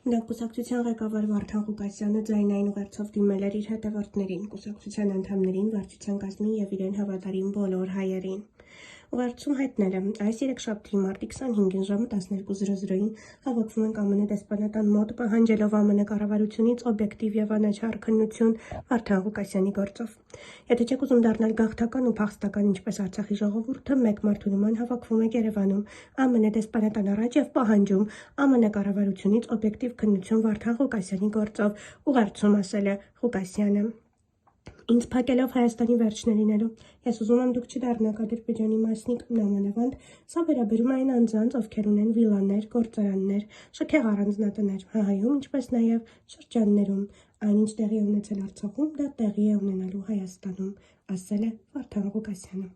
Կուսակցության ղեկավար Վարդան Ղուկասյանը ձայնային ուղերձով դիմել էր իր հետևորդներին, կուսակցության անդամներին, վարչության կազմին և իրեն հավատարիմ բոլոր հայերին։ Ուղերձում հայտնել է. այս երեքշաբթի մարտի 25-ին ժամը 12:00-ին հավաքվում ենք ԱՄՆ դեսպանատան մոտ, պահանջելով ԱՄՆ կառավարությունից օբյեկտիվ և անաչառ քննություն Վարդան Ղուկասյանի գործով։ Եթե չեք ուզում դառնալ գաղթական ու փախստական, ինչպես Արցախի ժողովուրդը, մեկ մարդու նման հավաքվում եք Երևանում, ԱՄՆ դեսպանատան առաջ և պահանջում ԱՄՆ կառավարությունից օբյեկտիվ քննություն Վարդան Ղուկասյանի գործով, ուղերձում ասել է Ղուկասյանը։ Ինձ փակելով Հայաստանի վերջն է լինելու։ Ես ուզում եմ դուք չդառնաք Ադրբեջանի մասնիկ, նամանավանդ սա վերաբերում է այն անձանց, ովքեր ունեն վիլաներ, գործարաններ, շքեղ առանձնատներ ՀՀ-ում, ինչպես նաև շրջաններում։ Այնինչ տեղի է ունեցել Արցախում, դա տեղի է ունենալու Հայաստանում, ասել է Վարդան Ղուկասյանը։